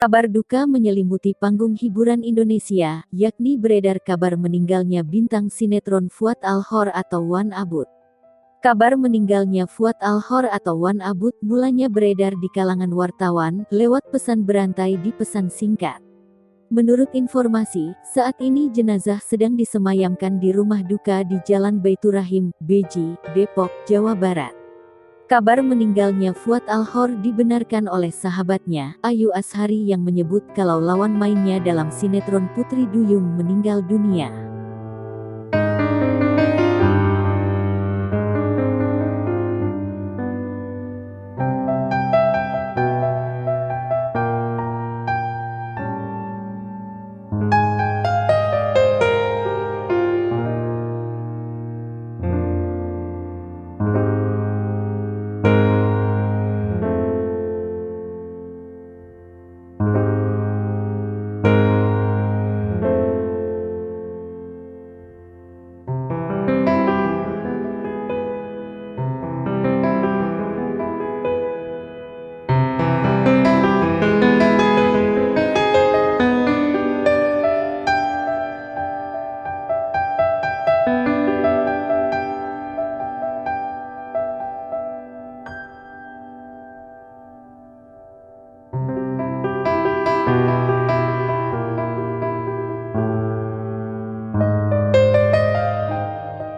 Kabar duka menyelimuti panggung hiburan Indonesia, yakni beredar kabar meninggalnya bintang sinetron Fuad Al-Hor atau Wan Abut. Kabar meninggalnya Fuad Al-Hor atau Wan Abut mulanya beredar di kalangan wartawan lewat pesan berantai di pesan singkat. Menurut informasi, saat ini jenazah sedang disemayamkan di rumah duka di Jalan Baiturrahim, Beji, Depok, Jawa Barat. Kabar meninggalnya Fuad Al-Hor dibenarkan oleh sahabatnya, Ayu Azhari yang menyebut kalau lawan mainnya dalam sinetron Putri Duyung meninggal dunia.